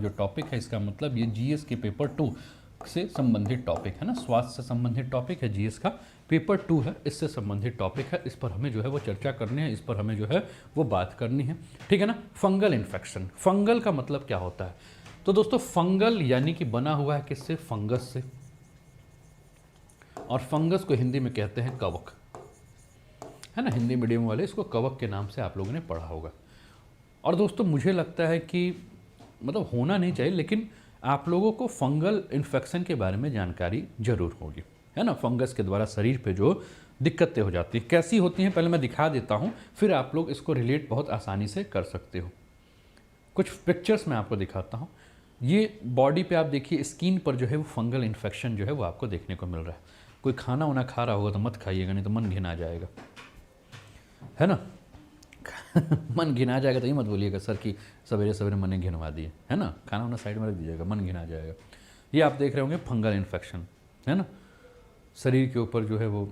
जो टॉपिक है इसका मतलब ये जीएस के पेपर 2 से संबंधित टॉपिक है ना, स्वास्थ्य से संबंधित टॉपिक है, जीएस का पेपर 2 है, इससे संबंधित टॉपिक है, इस पर हमें जो है वो चर्चा करनी है, इस पर हमें जो है वो बात करनी है, ठीक है ना। फंगल इन्फेक्शन, फंगल का मतलब क्या होता है? तो दोस्तों फंगल यानी कि बना हुआ है किससे? फंगस से, और फंगस को हिंदी में कहते हैं कवक, है ना। हिंदी मीडियम वाले इसको कवक के नाम से आप लोगों ने पढ़ा होगा। और दोस्तों मुझे लगता है कि मतलब होना नहीं चाहिए, लेकिन आप लोगों को फंगल इन्फेक्शन के बारे में जानकारी जरूर होगी, है ना। फंगस के द्वारा शरीर पे जो दिक्कतें हो जाती हैं, कैसी होती हैं पहले मैं दिखा देता हूँ, फिर आप लोग इसको रिलेट बहुत आसानी से कर सकते हो। कुछ पिक्चर्स मैं आपको दिखाता हूँ। ये बॉडी पे आप देखिए, स्किन पर जो है वो फंगल इन्फेक्शन जो है वो आपको देखने को मिल रहा है। कोई खाना वाना खा रहा होगा तो मत खाइएगा, नहीं तो मन घिना जाएगा, है ना। मन घिना जाएगा तो ये मत बोलिएगा सर कि सवेरे सवेरे मन घिनवा दिए, है ना। खाना वाना साइड में रख दीजिएगा, मन घिना जाएगा। ये आप देख रहे होंगे फंगल इन्फेक्शन, है ना। शरीर के ऊपर जो है वो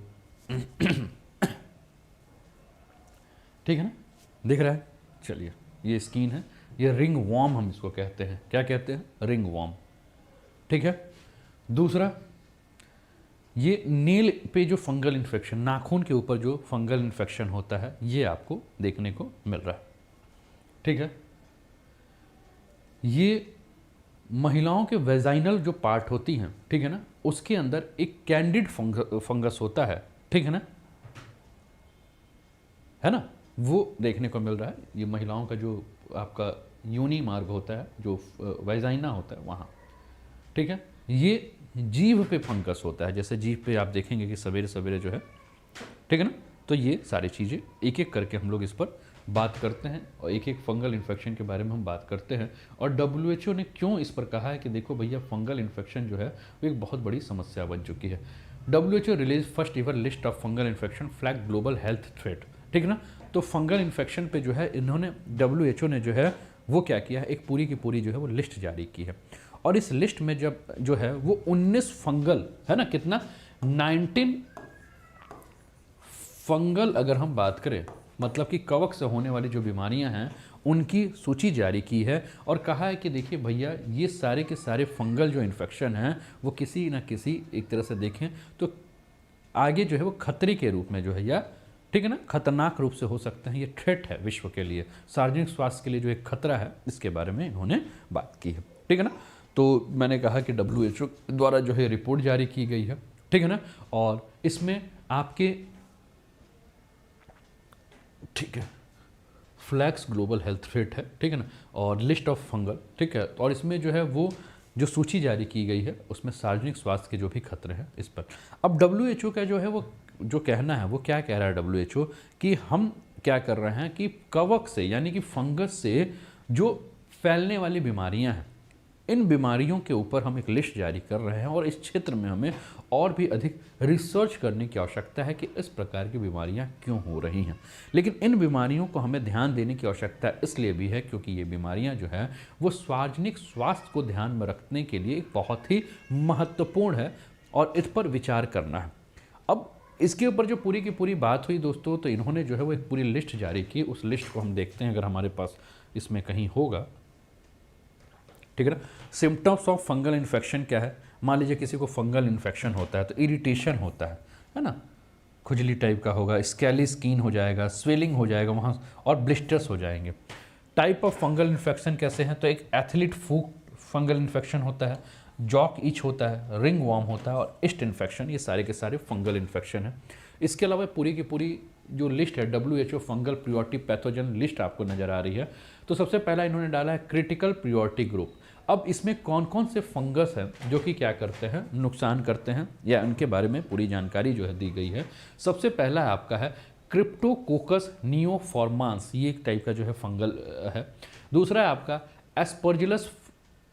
ठीक है ना, दिख रहा है। चलिए ये स्किन है, ये रिंग वॉर्म हम इसको कहते हैं। क्या कहते हैं? रिंग वॉर्म, ठीक है। दूसरा, ये नेल पे जो फंगल इन्फेक्शन, नाखून के ऊपर जो फंगल इन्फेक्शन होता है, ये आपको देखने को मिल रहा है, ठीक है। ये महिलाओं के वेजाइनल जो पार्ट होती हैं, ठीक है ना, उसके अंदर एक कैंडिड फंगस होता है, ठीक है ना, वो देखने को मिल रहा है। ये महिलाओं का जो आपका योनि मार्ग होता है, जो वेजाइना होता है वहाँ, ठीक है। ये जीभ पे फंगस होता है, जैसे जीभ पे आप देखेंगे कि सवेरे सवेरे जो है, ठीक है ना। तो ये सारी चीज़ें एक एक करके हम लोग इस पर बात करते हैं, और एक एक फंगल इन्फेक्शन के बारे में हम बात करते हैं। और WHO ने क्यों इस पर कहा है कि देखो भैया फंगल इन्फेक्शन जो है वो एक बहुत बड़ी समस्या बन चुकी है। WHO release first ever list of fungal infection flag global health threat, ठीक है ना। तो फंगल इन्फेक्शन पे जो है इन्होंने, WHO ने जो है वो क्या किया है, एक पूरी की पूरी जो है वो लिस्ट जारी की है। और इस लिस्ट में जब जो है वो 19 फंगल, है ना, कितना 19 फंगल, अगर हम बात करें मतलब कि कवक से होने वाली जो बीमारियां हैं उनकी सूची जारी की है, और कहा है कि देखिए भैया ये सारे के सारे फंगल जो इन्फेक्शन हैं वो किसी ना किसी एक तरह से देखें तो आगे जो है वो खतरे के रूप में जो है, या ठीक है ना, खतरनाक रूप से हो सकते हैं। ये थ्रेट है विश्व के लिए, सार्वजनिक स्वास्थ्य के लिए जो एक खतरा है, इसके बारे में इन्होंने बात की है, ठीक है ना। तो मैंने कहा कि WHO द्वारा जो है रिपोर्ट जारी की गई है, ठीक है ना। और इसमें आपके, ठीक है, फ्लैक्स ग्लोबल हेल्थ थ्रेट है, ठीक है ना, और लिस्ट ऑफ फंगल, ठीक है। और इसमें जो है वो जो सूची जारी की गई है उसमें सार्वजनिक स्वास्थ्य के जो भी खतरे हैं इस पर। अब WHO का जो है वो जो कहना है वो क्या कह रहा है WHO, कि हम क्या कर रहे हैं कि कवक से यानी कि फंगस से जो फैलने वाली बीमारियां हैं, इन बीमारियों के ऊपर हम एक लिस्ट जारी कर रहे हैं, और इस क्षेत्र में हमें और भी अधिक रिसर्च करने की आवश्यकता है कि इस प्रकार की बीमारियां क्यों हो रही हैं। लेकिन इन बीमारियों को हमें ध्यान देने की आवश्यकता इसलिए भी है क्योंकि ये बीमारियां जो है वो सार्वजनिक स्वास्थ्य को ध्यान में रखने के लिए बहुत ही महत्वपूर्ण है, और इस पर विचार करना है। अब इसके ऊपर जो पूरी की पूरी बात हुई दोस्तों, तो इन्होंने जो है वो एक पूरी लिस्ट जारी की। उस लिस्ट को हम देखते हैं, अगर हमारे पास इसमें कहीं होगा, ठीक है ना। सिम्टम्स ऑफ फंगल इन्फेक्शन क्या है? मान लीजिए किसी को फंगल इन्फेक्शन होता है तो इरिटेशन होता है ना, खुजली टाइप का होगा, स्कैली स्किन हो जाएगा, स्वेलिंग हो जाएगा वहाँ, और ब्लिस्टर्स हो जाएंगे। टाइप ऑफ फंगल इन्फेक्शन कैसे हैं? तो एक एथलीट फूक फंगल इन्फेक्शन होता है, जॉक इच होता है, रिंग वॉर्म होता है, और ईस्ट इन्फेक्शन, ये सारे के सारे फंगल इन्फेक्शन है। इसके अलावा पूरी की पूरी जो लिस्ट है WHO fungal priority pathogen list आपको नज़र आ रही है। तो सबसे पहला इन्होंने डाला है क्रिटिकल प्रियोरिटी ग्रुप। अब इसमें कौन कौन से फंगस हैं जो कि क्या करते हैं, नुकसान करते हैं, या उनके बारे में पूरी जानकारी जो है दी गई है। सबसे पहला आपका है क्रिप्टोकोकस नियोफॉर्मांस, ये एक टाइप का जो है फंगल है। दूसरा है आपका एस्परजिलस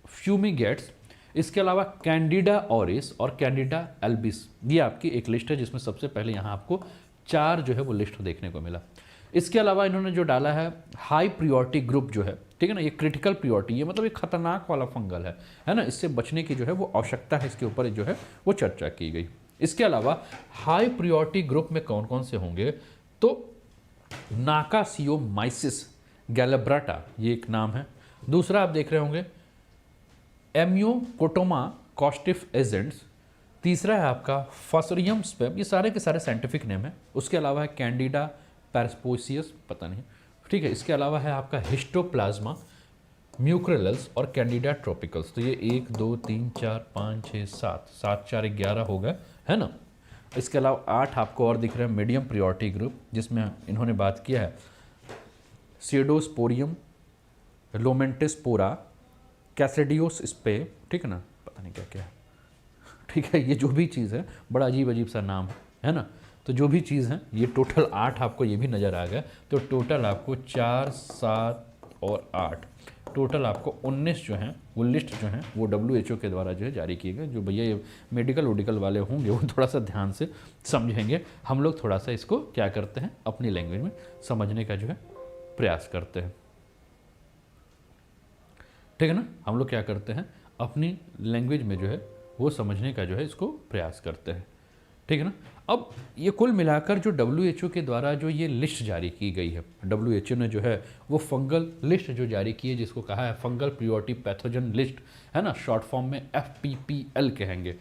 फ्यूमिगेट्स। इसके अलावा कैंडिडा ऑरिस और कैंडिडा एल्बिस, ये आपकी एक लिस्ट है जिसमें सबसे पहले यहाँ आपको 4 जो है वो लिस्ट देखने को मिला। इसके अलावा इन्होंने जो डाला है हाई प्रियोरिटी ग्रुप जो है, ठीक है ना, ये क्रिटिकल प्रियोरिटी, ये मतलब एक खतरनाक वाला फंगल है ना, इससे बचने की जो है वो आवश्यकता है, इसके ऊपर जो है वो चर्चा की गई। इसके अलावा हाई प्रियोरिटी ग्रुप में कौन कौन से होंगे, तो नाकासियोमाइसिस गैलेब्राटा, ये एक नाम है। दूसरा आप देख रहे होंगे एम्योकोटोमा कॉस्टिफ एजेंट्स, तीसरा है आपका फॉसरियम स्पेम, ये सारे के सारे साइंटिफिक नेम है। उसके अलावा है कैंडिडा पैरास्पोसियस, पता नहीं, ठीक है। इसके अलावा है आपका हिस्टोप्लाज्मा म्यूक्रेलस और कैंडिडा ट्रॉपिकल्स। तो ये 1 2 3 4 5 6 7 7 4 11 हो गए, है ना। इसके अलावा 8 आपको और दिख रहे हैं मीडियम प्रियोरिटी ग्रुप, जिसमें इन्होंने बात किया है सीडोस्पोरियम, लोमेंटिस्पोरा, कैसेडियोस स्पे, ठीक है ना, पता नहीं क्या क्या है, ठीक है। ये जो भी चीज़ है बड़ा अजीब अजीब सा नाम है ना। तो जो भी चीज़ है ये टोटल 8 आपको ये भी नज़र आ गया। तो टोटल आपको 4 7 और 8, टोटल आपको 19 जो हैं वो लिस्ट जो हैं वो WHO के द्वारा जो है जारी किए गए। जो भैया ये मेडिकल वाले होंगे वो थोड़ा सा ध्यान से समझेंगे। हम लोग थोड़ा सा इसको क्या करते हैं, अपनी लैंग्वेज में समझने का जो है प्रयास करते हैं, ठीक है ना। हम लोग क्या करते हैं, अपनी लैंग्वेज में जो है वो समझने का जो है इसको प्रयास करते हैं, ठीक है ना। अब ये कुल मिलाकर जो WHO के द्वारा जो ये लिस्ट जारी की गई है, WHO ने जो है वो फंगल लिस्ट जो जारी की है, जिसको कहा है फंगल प्रियोरिटी पैथोजन लिस्ट, है ना, शॉर्ट फॉर्म में FPPL कहेंगे,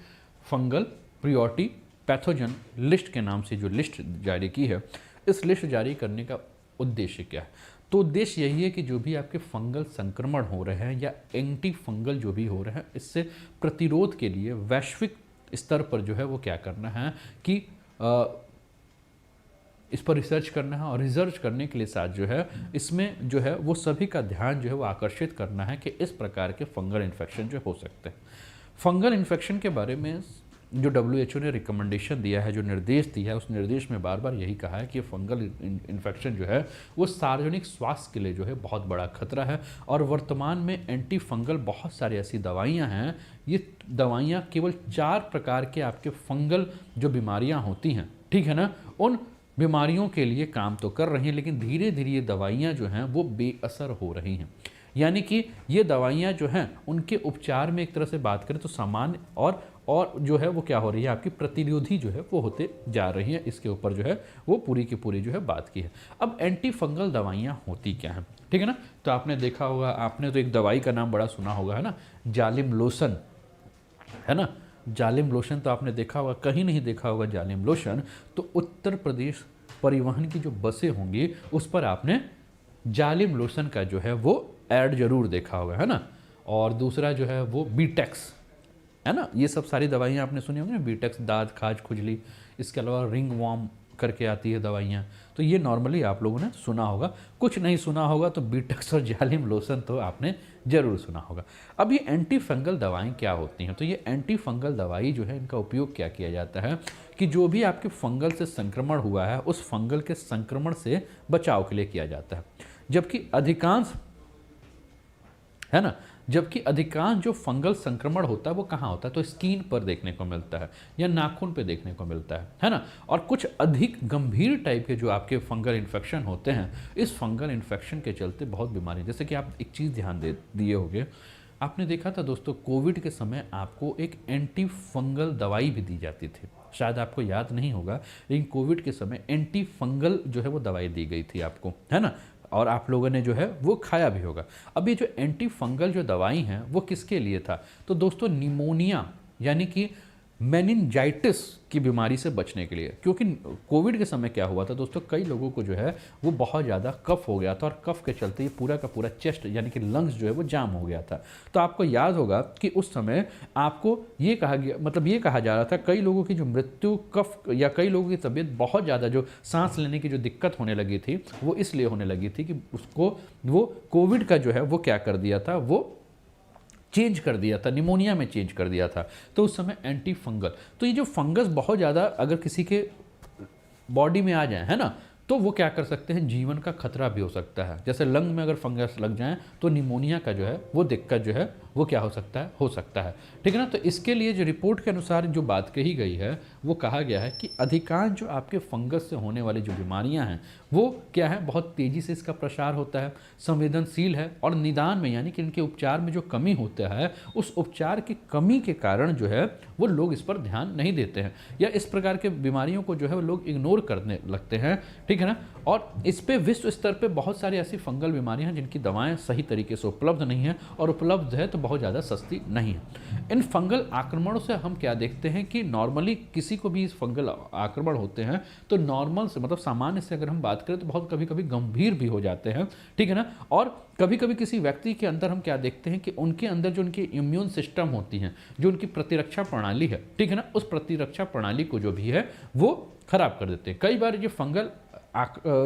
फंगल प्रियोरिटी पैथोजन लिस्ट के नाम से जो लिस्ट जारी की है। इस लिस्ट जारी करने का उद्देश्य क्या है? तो उद्देश्य यही है कि जो भी आपके फंगल संक्रमण हो रहे हैं या एंटी फंगल जो भी हो रहे हैं, इससे प्रतिरोध के लिए वैश्विक स्तर पर जो है वो क्या करना है कि इस पर रिसर्च करना है, और रिसर्च करने के लिए साथ जो है इसमें जो है वो सभी का ध्यान जो है वो आकर्षित करना है कि इस प्रकार के फंगल इन्फेक्शन जो हो सकते हैं। फंगल इन्फेक्शन के बारे में जो WHO ने रिकमेंडेशन दिया है, जो निर्देश दिया है, उस निर्देश में बार बार यही कहा है कि फंगल इन्फेक्शन जो है वो सार्वजनिक स्वास्थ्य के लिए जो है बहुत बड़ा खतरा है। और वर्तमान में एंटी फंगल बहुत सारी ऐसी दवाइयाँ हैं, ये दवाइयाँ केवल 4 प्रकार के आपके फंगल जो बीमारियाँ होती हैं, ठीक है ना, उन बीमारियों के लिए काम तो कर रही हैं, लेकिन धीरे धीरे ये दवाइयाँ जो हैं वो बेअसर हो रही हैं। यानी कि ये दवाइयाँ जो हैं उनके उपचार में एक तरह से बात करें तो सामान्य और जो है वो क्या हो रही है, आपकी प्रतिरोधी जो है वो होते जा रही है। इसके ऊपर जो है वो पूरी की पूरी जो है बात की है। अब एंटी फंगल दवाइयाँ होती क्या हैं, ठीक है ना। तो आपने देखा होगा, आपने तो एक दवाई का नाम बड़ा सुना होगा, है ना, जालिम लोशन, है ना। जालिम लोशन तो आपने देखा होगा, कहीं नहीं देखा होगा जालिम लोशन तो उत्तर प्रदेश परिवहन की जो बसें होंगी उस पर आपने जालिम लोशन का जो है वो ऐड जरूर देखा होगा, है ना। और दूसरा जो है वो बीटेक्स, है ना, ये सब सारी दवाइयाँ आपने सुनी होंगी ना, बीटेक्स, दाद, खाज, खुजली। इसके अलावा रिंग वॉर्म करके आती है दवाइयाँ, तो ये नॉर्मली आप लोगों ने सुना होगा। कुछ नहीं सुना होगा तो बीटेक्स और जालिम लोशन तो आपने ज़रूर सुना होगा। अब ये एंटी फंगल दवाएँ क्या होती हैं? तो ये एंटी फंगल दवाई जो है इनका उपयोग क्या किया जाता है कि जो भी आपके फंगल से संक्रमण हुआ है उस फंगल के संक्रमण से बचाव के लिए किया जाता है। जबकि अधिकांश जो फंगल संक्रमण होता है वो कहाँ होता है, तो स्किन पर देखने को मिलता है या नाखून पे देखने को मिलता है ना। और कुछ अधिक गंभीर टाइप के जो आपके फंगल इन्फेक्शन होते हैं, इस फंगल इन्फेक्शन के चलते बहुत बीमारी, जैसे कि आप एक चीज़ ध्यान दिए होंगे, आपने देखा था दोस्तों कोविड के समय आपको एक एंटी फंगल दवाई भी दी जाती थी, शायद आपको याद नहीं होगा, लेकिन कोविड के समय एंटी फंगल जो है वो दवाई दी गई थी आपको, है ना, और आप लोगों ने जो है वो खाया भी होगा। अब ये जो एंटी फंगल जो दवाई हैं वो किसके लिए था? तो दोस्तों निमोनिया यानी कि मेनिंजाइटिस की बीमारी से बचने के लिए, क्योंकि कोविड के समय क्या हुआ था दोस्तों, कई लोगों को जो है वो बहुत ज़्यादा कफ हो गया था और कफ के चलते ये पूरा का पूरा चेस्ट यानी कि लंग्स जो है वो जाम हो गया था। तो आपको याद होगा कि उस समय आपको ये कहा गया, मतलब ये कहा जा रहा था कई लोगों की जो मृत्यु कफ या कई लोगों की तबीयत बहुत ज़्यादा जो सांस लेने की जो दिक्कत होने लगी थी वो इसलिए होने लगी थी कि उसको वो कोविड का जो है वो क्या कर दिया था, वो चेंज कर दिया था, निमोनिया में चेंज कर दिया था। तो उस समय एंटी फंगल, तो ये जो फंगस बहुत ज़्यादा अगर किसी के बॉडी में आ जाए, है ना, तो वो क्या कर सकते हैं, जीवन का खतरा भी हो सकता है। जैसे लंग में अगर फंगस लग जाए तो निमोनिया का जो है वो दिक्कत जो है वो क्या हो सकता है, ठीक है ना। तो इसके लिए जो रिपोर्ट के अनुसार जो बात कही गई है वो कहा गया है कि अधिकांश जो आपके फंगस से होने वाली जो बीमारियां हैं वो क्या है, बहुत तेज़ी से इसका प्रसार होता है, संवेदनशील है, और निदान में यानी कि इनके उपचार में जो कमी होता है उस उपचार की कमी के कारण जो है वो लोग इस पर ध्यान नहीं देते हैं, या इस प्रकार के बीमारियों को जो है वो लोग इग्नोर करने लगते हैं, ठीक है ना। और इस पे विश्व स्तर पे बहुत सारी ऐसी फंगल बीमारियां हैं जिनकी दवाएं सही तरीके से उपलब्ध नहीं है, और उपलब्ध है तो बहुत ज़्यादा सस्ती नहीं है। इन फंगल आक्रमणों से हम क्या देखते हैं कि नॉर्मली किसी को भी इस फंगल आक्रमण होते हैं तो नॉर्मल से मतलब सामान्य से अगर हम बात करें तो बहुत कभी कभी गंभीर भी हो जाते हैं, ठीक है ना। और कभी कभी किसी व्यक्ति के अंदर हम क्या देखते हैं कि उनके अंदर जो उनकी इम्यून सिस्टम होती है, जो उनकी प्रतिरक्षा प्रणाली है, ठीक है ना, उस प्रतिरक्षा प्रणाली को जो भी है वो खराब कर देते हैं। कई बार ये फंगल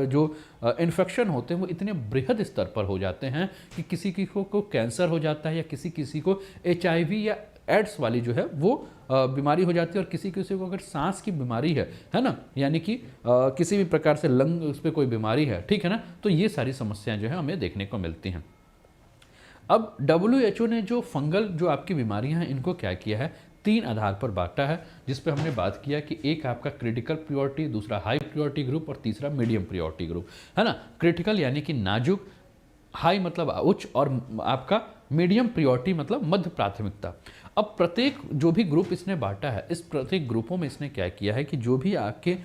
जो इन्फेक्शन होते हैं वो इतने बृहद स्तर पर हो जाते हैं कि किसी को कैंसर हो जाता है, या किसी को HIV या एड्स वाली जो है वो बीमारी हो जाती है, और किसी को अगर सांस की बीमारी है ना, यानी कि किसी भी प्रकार से लंग उस पर कोई बीमारी है, ठीक है ना, तो ये सारी समस्याएं जो है हमें देखने को मिलती हैं। अब WHO ने जो फंगल जो आपकी बीमारियां हैं इनको क्या किया है, 3 आधार पर बांटा है, जिस पे हमने बात किया कि एक आपका क्रिटिकल प्रियोरिटी, दूसरा हाई प्रियोरिटी ग्रुप और तीसरा मीडियम प्रियोरिटी ग्रुप, है ना। क्रिटिकल यानी कि नाजुक, हाई मतलब उच्च, और आपका मीडियम प्रियोरिटी मतलब मध्य प्राथमिकता। अब प्रत्येक जो भी ग्रुप इसने बांटा है, इस प्रत्येक ग्रुपों में इसने क्या किया है कि जो भी आपके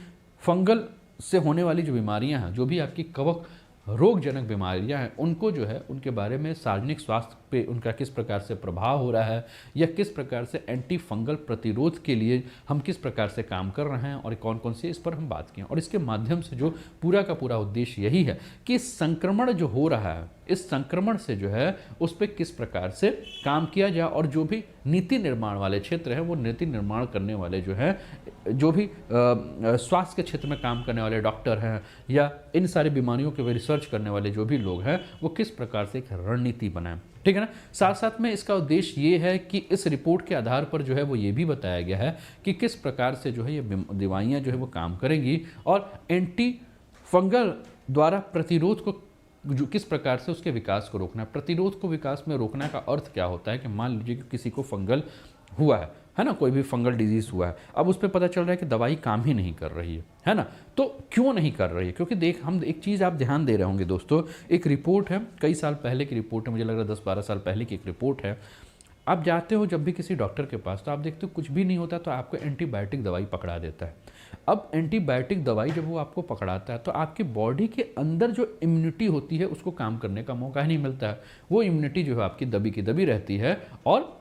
फंगल से होने वाली जो बीमारियां हैं, जो भी आपकी कवक रोगजनक बीमारियां हैं, उनको जो है उनके बारे में सार्वजनिक स्वास्थ्य पे उनका किस प्रकार से प्रभाव हो रहा है, या किस प्रकार से एंटी फंगल प्रतिरोध के लिए हम किस प्रकार से काम कर रहे हैं, और कौन कौन से, इस पर हम बात किए। और इसके माध्यम से जो पूरा का पूरा उद्देश्य यही है कि संक्रमण जो हो रहा है, इस संक्रमण से जो है उस पर किस प्रकार से काम किया जाए, और जो भी नीति निर्माण वाले क्षेत्र हैं वो नीति निर्माण करने वाले जो है, जो भी स्वास्थ्य के क्षेत्र में काम करने वाले डॉक्टर हैं, या इन सारी बीमारियों के रिसर्च करने वाले जो भी लोग हैं, वो किस प्रकार से एक रणनीति बनाएं, ठीक है ना। साथ साथ में इसका उद्देश्य ये है कि इस रिपोर्ट के आधार पर जो है वो ये भी बताया गया है कि किस प्रकार से जो है ये दवाइयाँ जो है वो काम करेंगी, और एंटी फंगल द्वारा प्रतिरोध को जो किस प्रकार से उसके विकास को रोकना है। प्रतिरोध को विकास में रोकने का अर्थ क्या होता है कि मान लीजिए कि किसी को फंगल हुआ है ना, कोई भी फंगल डिजीज हुआ है, अब उस पर पता चल रहा है कि दवाई काम ही नहीं कर रही है ना, तो क्यों नहीं कर रही है? क्योंकि हम एक चीज़ आप ध्यान दे रहे होंगे दोस्तों, एक रिपोर्ट है, कई साल पहले की रिपोर्ट है, मुझे लग रहा है 10-12 साल पहले की एक रिपोर्ट है। आप जाते हो जब भी किसी डॉक्टर के पास, तो आप देखते हो कुछ भी नहीं होता तो आपको एंटीबायोटिक दवाई पकड़ा देता है। अब एंटीबायोटिक दवाई जब वो आपको पकड़ाता है तो आपकी बॉडी के अंदर जो इम्यूनिटी होती है उसको काम करने का मौका ही नहीं मिलता है। वो इम्यूनिटी जो है आपकी दबी की दबी रहती है, और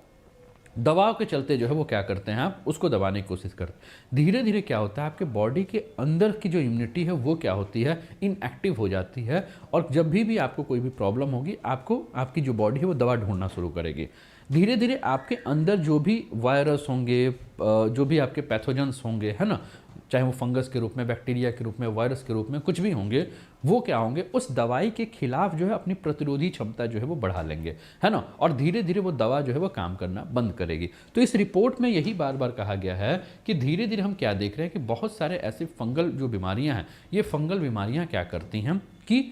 दवाओं के चलते जो है वो क्या करते हैं, आप उसको दबाने की कोशिश करते हैं। धीरे धीरे क्या होता है, आपके बॉडी के अंदर की जो इम्यूनिटी है वो क्या होती है, इनएक्टिव हो जाती है, और जब भी आपको कोई भी प्रॉब्लम होगी, आपको आपकी जो बॉडी है वो दवा ढूंढना शुरू करेगी। धीरे धीरे आपके अंदर जो भी वायरस होंगे, जो भी आपके पैथोजेंस होंगे, है ना, चाहे वो फंगस के रूप में, बैक्टीरिया के रूप में, वायरस के रूप में, कुछ भी होंगे, वो क्या होंगे, उस दवाई के खिलाफ जो है अपनी प्रतिरोधी क्षमता जो है वो बढ़ा लेंगे, है ना, और धीरे धीरे वो दवा जो है वो काम करना बंद करेगी। तो इस रिपोर्ट में यही बार बार कहा गया है कि धीरे धीरे हम क्या देख रहे हैं कि बहुत सारे ऐसे फंगल जो बीमारियां हैं, ये फंगल बीमारियां क्या करती हैं कि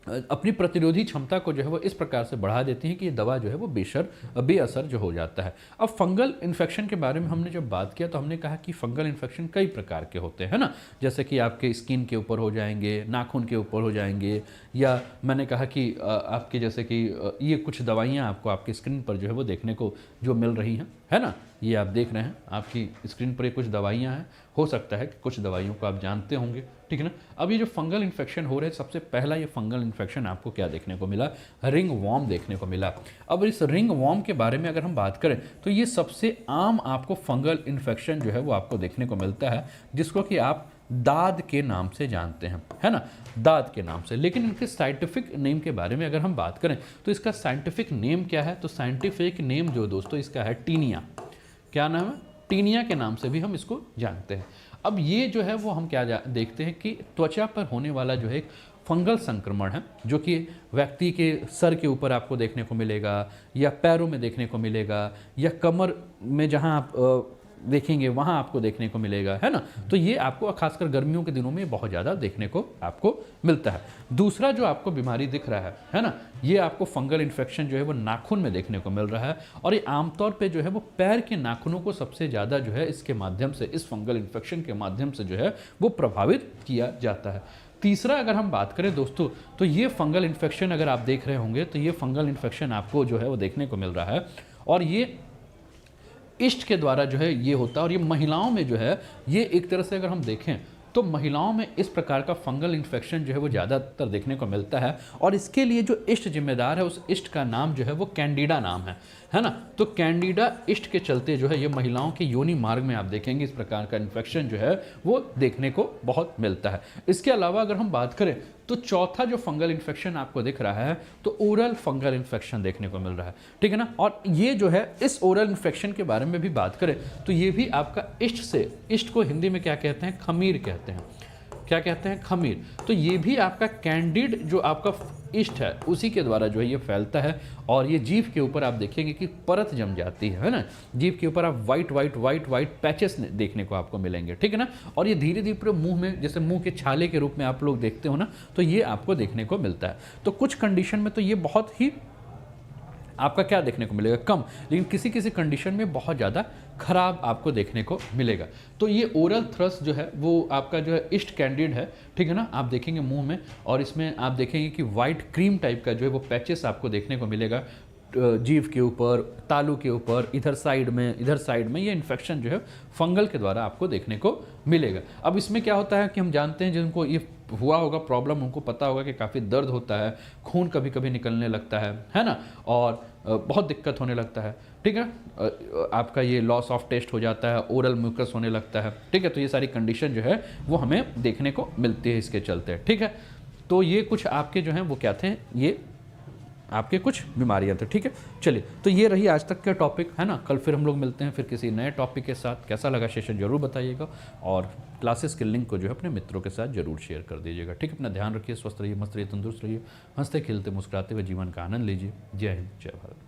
अपनी प्रतिरोधी क्षमता को जो है वो इस प्रकार से बढ़ा देती हैं कि ये दवा जो है वो बेअसर जो हो जाता है। अब फंगल इन्फेक्शन के बारे में हमने जब बात किया तो हमने कहा कि फंगल इन्फेक्शन कई प्रकार के होते हैं ना, जैसे कि आपके स्किन के ऊपर हो जाएंगे, नाखून के ऊपर हो जाएंगे, या मैंने कहा कि आपके जैसे कि ये कुछ दवाइयाँ आपको आपकी स्क्रीन पर जो है वो देखने को जो मिल रही हैं, है ना, ये आप देख रहे हैं आपकी स्क्रीन पर ये कुछ दवाइयाँ हैं, हो सकता है कि कुछ दवाइयों को आप जानते होंगे, ठीक है ना। अब ये जो फंगल इन्फेक्शन हो रहे हैं, सबसे पहला ये फंगल इन्फेक्शन आपको क्या देखने को मिला, रिंग वॉर्म देखने को मिला। अब इस रिंग वॉर्म के बारे में अगर हम बात करें तो ये सबसे आम आपको फंगल इन्फेक्शन जो है वो आपको देखने को मिलता है, जिसको कि आप दाद के नाम से जानते हैं, है ना, दाद के नाम से। लेकिन इनके साइंटिफिक नेम के बारे में अगर हम बात करें तो इसका साइंटिफिक नेम क्या है, तो साइंटिफिक नेम जो दोस्तों इसका है टीनिया। क्या नाम है, टीनिया के नाम से भी हम इसको जानते हैं। अब ये जो है वो हम क्या देखते हैं कि त्वचा पर होने वाला जो है एक फंगल संक्रमण है, जो कि व्यक्ति के सर के ऊपर आपको देखने को मिलेगा, या पैरों में देखने को मिलेगा, या कमर में जहां आप देखेंगे वहां आपको देखने को मिलेगा, है ना। तो ये आपको खासकर गर्मियों के दिनों में बहुत ज़्यादा देखने को आपको मिलता है। दूसरा जो आपको बीमारी दिख रहा है ना, ये आपको फंगल इन्फेक्शन जो है वो नाखून में देखने को मिल रहा है, और ये आमतौर पे जो है वो पैर के नाखूनों को सबसे ज़्यादा जो है इसके माध्यम से, इस फंगल इन्फेक्शन के माध्यम से जो है वो प्रभावित किया जाता है। तीसरा अगर हम बात करें दोस्तों, तो ये फंगल इन्फेक्शन अगर आप देख रहे होंगे तो ये फंगल इन्फेक्शन आपको जो है वो देखने को मिल रहा है, और ये ईस्ट के द्वारा जो है ये होता है, और ये महिलाओं में जो है ये एक तरह से अगर हम देखें तो महिलाओं में इस प्रकार का फंगल इन्फेक्शन जो है वो ज़्यादातर देखने को मिलता है। और इसके लिए जो इस्ट जिम्मेदार है, उस इस्ट का नाम जो है वो कैंडिडा नाम है ना। तो कैंडिडा इस्ट के चलते जो है ये महिलाओं के योनि मार्ग में आप देखेंगे इस प्रकार का इन्फेक्शन जो है वो देखने को बहुत मिलता है। इसके अलावा अगर हम बात करें तो चौथा जो फंगल इन्फेक्शन आपको दिख रहा है तो ओरल फंगल इन्फेक्शन देखने को मिल रहा है, ठीक है ना। और ये जो है इस ओरल इन्फेक्शन के बारे में भी बात करें तो ये भी आपका इस्ट को हिंदी में क्या कहते हैं, खमीर कहते हैं। क्या कहते हैं, खमीर। तो ये भी आपका कैंडिड जो आपका इस्ट है उसी के द्वारा जो है ये फैलता है। और ये जीभ के ऊपर आप देखेंगे कि परत जम जाती है ना, जीभ के ऊपर आप वाइट पैचेस देखने को आपको मिलेंगे, ठीक है ना। और ये धीरे धीरे पूरे मुंह में, जैसे मुंह के छाले के रूप में आप लोग देखते हो ना, तो ये आपको देखने को मिलता है। तो कुछ कंडीशन में तो ये बहुत ही आपका क्या देखने को मिलेगा, कम, लेकिन किसी किसी कंडीशन में बहुत ज़्यादा खराब आपको देखने को मिलेगा। तो ये ओरल थ्रस जो है वो आपका जो है ईस्ट कैंडिड है, ठीक है ना। आप देखेंगे मुंह में और इसमें आप देखेंगे कि वाइट क्रीम टाइप का जो है वो पैचेस आपको देखने को मिलेगा जीभ के ऊपर, तालू के ऊपर, इधर साइड में ये इन्फेक्शन जो है फंगल के द्वारा आपको देखने को मिलेगा। अब इसमें क्या होता है कि हम जानते हैं जिनको ये हुआ होगा प्रॉब्लम, उनको पता होगा कि काफ़ी दर्द होता है, खून कभी कभी निकलने लगता है ना, और बहुत दिक्कत होने लगता है, ठीक है। आपका ये लॉस ऑफ टेस्ट हो जाता है, ओरल म्यूकस होने लगता है, ठीक है। तो ये सारी कंडीशन जो है वो हमें देखने को मिलती है इसके चलते, ठीक है। तो ये कुछ आपके जो हैं वो क्या थे, ये आपके कुछ बीमारियां थे, ठीक है। चलिए, तो ये रही आज तक के टॉपिक, है ना। कल फिर हम लोग मिलते हैं फिर किसी नए टॉपिक के साथ। कैसा लगा सेशन जरूर बताइएगा और क्लासेस के लिंक को जो है अपने मित्रों के साथ जरूर शेयर कर दीजिएगा, ठीक है। अपना ध्यान रखिए, स्वस्थ रहिए, मस्त रहिए, तंदुरुस्त रहिए, हंसते खेलते मुस्कुराते हुए जीवन का आनंद लीजिए। जय हिंद, जय भारत।